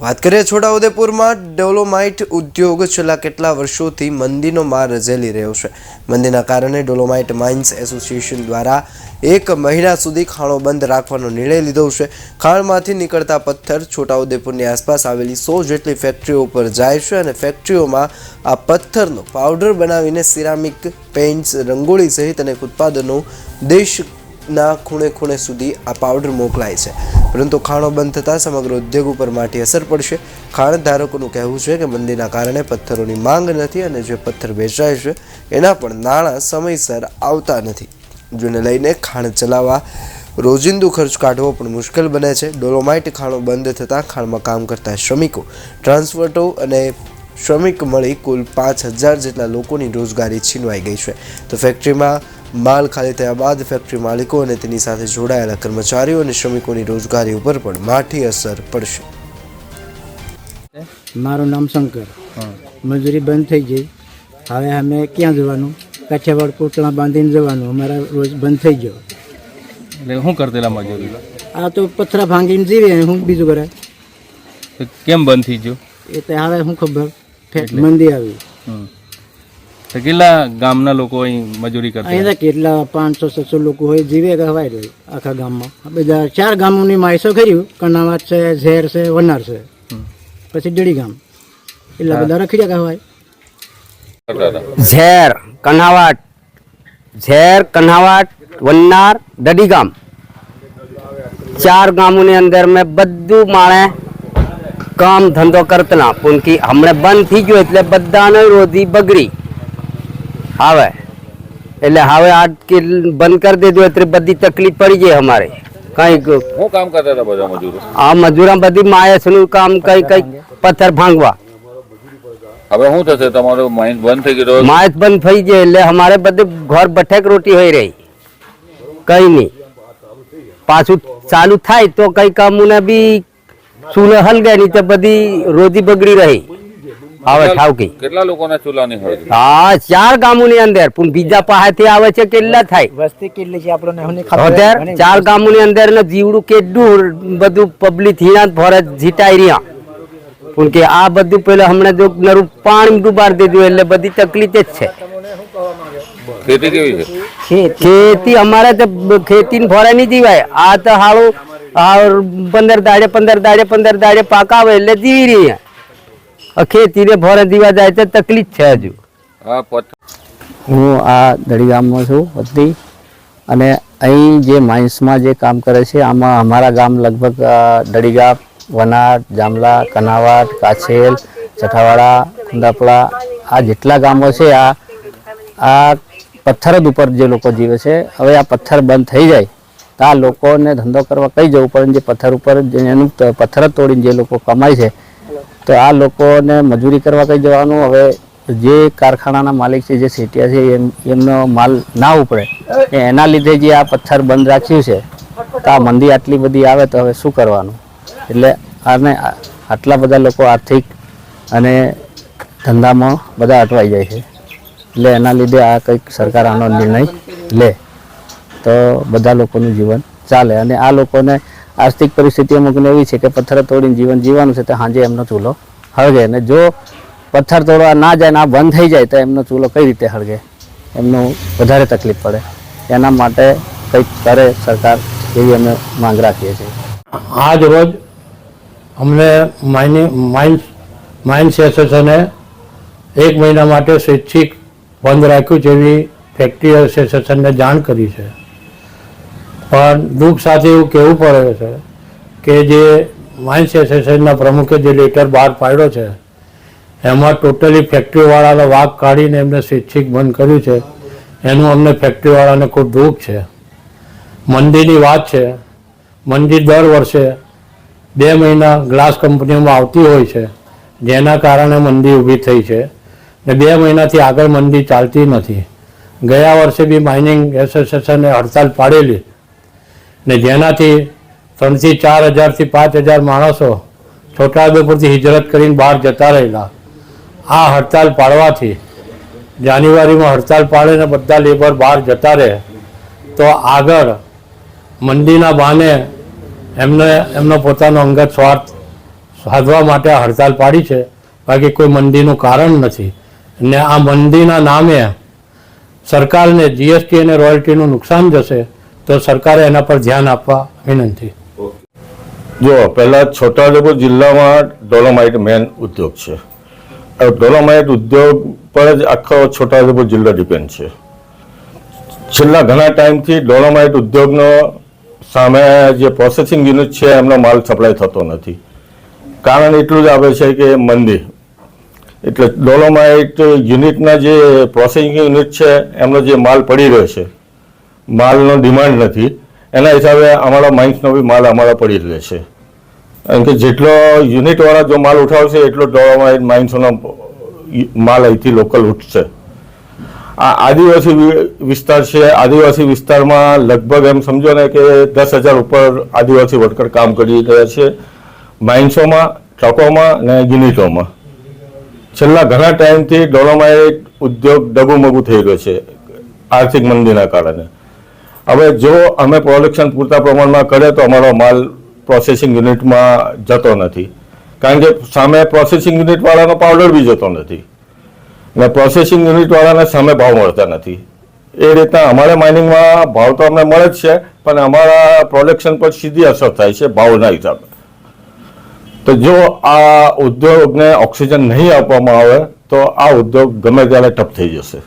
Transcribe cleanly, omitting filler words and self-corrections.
વાત કરીએ છોટાઉદેપુરમાં ડોલોમાઇટ ઉદ્યોગ છેલ્લા કેટલા વર્ષોથી મંદીનો માર ઝેલી રહ્યો છે। મંદીના કારણે ડોલોમાઇટ માઇન્સ એસોસિએશન દ્વારા 1 મહિના સુધી ખાણો બંધ રાખવાનો નિર્ણય લીધો છે। ખાણમાંથી નીકળતા પથ્થર છોટાઉદેપુરની આસપાસ આવેલી 100 જેટલી ફેક્ટરીઓ પર જાય છે અને ફેક્ટરીઓમાં આ પથ્થરનો પાવડર બનાવીને સિરામિક, પેઇન્ટ્સ, રંગોળી સહિત અનેક ઉત્પાદનો દેશના ખૂણે ખૂણે સુધી આ પાવડર મોકલાય છે। પરંતુ ખાણો બંધ થતાં સમગ્ર ઉદ્યોગ ઉપર માઠી અસર પડશે। ખાણ ધારકોનું કહેવું છે કે મંદીના કારણે પથ્થરોની માંગ નથી અને જે પથ્થર વેચાય છે એના પણ નાણાં સમયસર આવતા નથી, જેને લઈને ખાણ ચલાવવા રોજિંદુ ખર્ચ કાઢવો પણ મુશ્કેલ બને છે। ડોલોમાઇટ ખાણો બંધ થતાં ખાણમાં કામ કરતા શ્રમિકો, ટ્રાન્સપોર્ટરો અને શ્રમિક મળી કુલ 5000 જેટલા લોકોની રોજગારી છીનવાઈ ગઈ છે। તો ફેક્ટરીમાં માલ ખાલી થયા બાદ ફેક્ટરી માલિકો અને તેની સાથે જોડાયેલા કર્મચારીઓ અને શ્રમિકોની રોજગારી ઉપર પણ માઠી અસર પડશે। મારું નામ શંકર, મજૂરી બંધ થઈ ગઈ। હવે અમે ક્યાં જવાનું? કાઠિયાવાડ કોટડા બાંધીને જવાનું, અમારા રોજ બંધ થઈ ગયો। એટલે શું કરતેલા મજૂરી? આ તો પથરા ભાંગીને જીવે, હું બીજું કરે? કેમ બંધ થઈ ગયો એ તો હવે શું ખબર, મંદી આવી। તો કેટલા ગામના લોકો અહીં મજૂરી કરતા? અહીંયા કેટલા 500-600 લોકો હોય, જીવે કહેવાય રહે આખા ગામમાં। બધા 4 ગામોની માયસો કર્યું, કનાવાટ છે, ઝેર છે, વનાર છે, પછી ડડી ગામ, એટલા બધા રખડ્યા કહેવાય। ઝેર, કન્હાવાટ, વન્નાર, ડડી ગામ, 4 ગાमों अंदर में बधु माणे काम धंधो करतना, पण की हमणे बंद थी गयो એટલે બધાને રોજી બગડી। હવે એટલે હવે આ કે બંધ કરી દીધું એટલે બધી તકલીફ પડી ગઈ અમારે। કઈ શું કામ કરતા હતા બધા મજૂરો? આ મજૂરા બધી માયસનું કામ કઈ પથ્થર ભાંગવા। હવે શું થશે? તમારો માઇન્સ બંધ થઈ ગયો? માયસ બંધ થઈ ગઈ એટલે અમારે બધું ઘર બઠેક રોટી હોઈ રહી, કઈ નહીં। પાછું ચાલુ થાય તો કઈ કામોને બી ચૂલો હલગે નહીં તો બધી રોજી બગડી રહી। હવે ઠાવકી કેટલા લોકોના ચૂલાની હળગી? હા, 4 ગામોની અંદર, પણ બીજા પાસેથી આવે છે કેટલા થાય? વસ્તી કેટલી છે આપણને 4 ગામોની અંદર ને જીવડું કેટલું બધું પબ્લિક હિણા ભરે જીટાઈ રહ્યા, પણ કે આ બધું પેલા હમણાં જો નરું પાણી ડૂબાડી દીધું એટલે બધી તકલીફ જ છે। ખેતી કેવી છે? ખેતી અમારે તો ખેતી ભરે નહીં જીવાય। આ તો હાળું 15 દાડે પાકાવે એટલે જીવી રહી। ખેતી ને ભરે દીવા જાય તો તકલીફ છે હજુ। હું આ દડી ગામમાં છું વતની, અને અહીં જે માઇન્સમાં જે કામ કરે છે આમાં અમારા ગામ લગભગ દડી ગામ, વનાડ, જામલા, કનાવાટ, કાછેલ, ચઠાવાડા, કુંદાપડા, આ જેટલા ગામો છે આ પથ્થર જ ઉપર જે લોકો જીવે છે। હવે આ પથ્થર બંધ થઈ જાય તો આ લોકોને ધંધો કરવા કઈ જવું પડે? જે પથ્થર ઉપર એનું પથ્થર તોડીને જે લોકો કમાય છે તો આ લોકોને મજૂરી કરવા કઈ જવાનું? હવે જે કારખાનાના માલિક છે, જે સેટિયા છે, એમનો માલ ના ઉપડે એના લીધે જે આ પથ્થર બંધ રાખ્યું છે તો આ મંદી આટલી બધી આવે તો હવે શું કરવાનું? એટલે આને આટલા બધા લોકો આર્થિક અને ધંધામાં બધા અટવાઈ જાય છે। એટલે એના લીધે આ કંઈક સરકાર આનો નિર્ણય લે તો બધા લોકોનું જીવન ચાલે। અને આ લોકોને આર્થિક પરિસ્થિતિ અમુકને એવી છે કે પથ્થર તોડીને જીવન જીવવાનું છે તો સાંજે એમનો ચૂલો હળગે, અને જો પથ્થર તોડવા ના જાય ને આ બંધ થઈ જાય તો એમનો ચૂલો કઈ રીતે હળગે? એમનું વધારે તકલીફ પડે। એના માટે કંઈક કરે સરકાર એવી અમે માંગ રાખીએ છીએ। આજ રોજ અમને માઇન્સ એસોસિએશને 1 મહિના માટે સ્વૈચ્છિક બંધ રાખ્યું જેવી ફેક્ટરી એસોસિએશનને જાણ કરી છે। પણ દુઃખ સાથે એવું કહેવું પડે છે કે જે માઇન્સ એસોસિએશનના પ્રમુખે જે લેટર બહાર પાડ્યો છે એમાં ટોટલી ફેક્ટરીવાળાનો વાંક કાઢીને એમને સ્વૈચ્છિક બંધ કર્યું છે। એનું અમને ફેક્ટરીવાળાને ખૂબ દુઃખ છે। મંદીની વાત છે, મંદી દર વર્ષે 2 મહિના ગ્લાસ કંપનીઓમાં આવતી હોય છે, જેના કારણે મંદી ઊભી થઈ છે ને 2 મહિનાથી આગળ મંદી ચાલતી નથી। ગયા વર્ષે બી માઇનિંગ એસોસિએશને હડતાલ પાડેલી ને જેનાથી 3 થી 4 હજારથી 5000 માણસો છોટાઉદેપુરથી હિજરત કરીને બહાર જતા રહેલા। આ હડતાલ પાડવાથી જાન્યુઆરીમાં હડતાલ પાડે ને બધા લેબર બહાર જતા રહે તો આગળ મંદીના બહાને એમનો પોતાનો અંગત સાધવા માટે આ હડતાલ પાડી છે, બાકી કોઈ મંદીનું કારણ નથી. ને આ મંદીના નામે સરકારને જીએસટી અને રોયલ્ટીનું નુકસાન જશે, તો સરકારે એના પર ધ્યાન આપવા વિનંતી. જો પહેલાં છોટાઉદેપુર જિલ્લામાં ડોલોમાઇટ મેન ઉદ્યોગ છે. ડોલોમાઇટ ઉદ્યોગ પર જ આખો છોટાઉદેપુર જિલ્લો ડિપેન્ડ છે. છેલ્લા ઘણા ટાઈમથી ડોલોમાઇટ ઉદ્યોગનો સામે જે પ્રોસેસિંગ યુનિટ છે એમનો માલ સપ્લાય થતો નથી. કારણ એટલું જ આવે છે કે મંદી. એટલે ડોલોમાઇટ યુનિટના જે પ્રોસેસિંગ યુનિટ છે એમનો જે માલ પડી રહ્યો છે, માલનો ડિમાન્ડ નથી, એના હિસાબે અમારા માઇન્સનો બી માલ અમારા પડી રહે છે. કારણ કે જેટલો યુનિટવાળા જો માલ ઉઠાવશે એટલો ડોલોમાઇટ માઇન્સોનો માલ અહીંથી લોકલ ઉઠશે. આ આદિવાસી વિસ્તાર છે. આદિવાસી વિસ્તારમાં લગભગ એમ સમજો ને કે 10,000 ઉપર આદિવાસી વર્કર કામ કરી રહ્યા છે, માઇન્સોમાં, ટ્રકોમાં ને યુનિટોમાં. છેલ્લા ઘણા ટાઈમથી ડોલોમાઇટ ઉદ્યોગ ડગુમગુ થઈ રહ્યો છે આર્થિક મંદીના કારણે. હવે જો અમે પ્રોડક્શન પૂરતા પ્રમાણમાં કરે તો અમારો માલ પ્રોસેસિંગ યુનિટમાં જતો નથી. કારણ કે સામે પ્રોસેસિંગ યુનિટવાળાનો પાવડર બી જતો નથી ને પ્રોસેસિંગ યુનિટવાળાને સામે ભાવ મળતા નથી. એ રીતના અમારે માઇનિંગમાં ભાવ તો અમને મળે જ છે, પણ અમારા પ્રોડક્શન પર સીધી અસર થાય છે ભાવના હિસાબે. તો જો આ ઉદ્યોગને ઓક્સિજન નહીં આપવામાં આવે તો આ ઉદ્યોગ ગમે ત્યારે ઠપ થઈ જશે.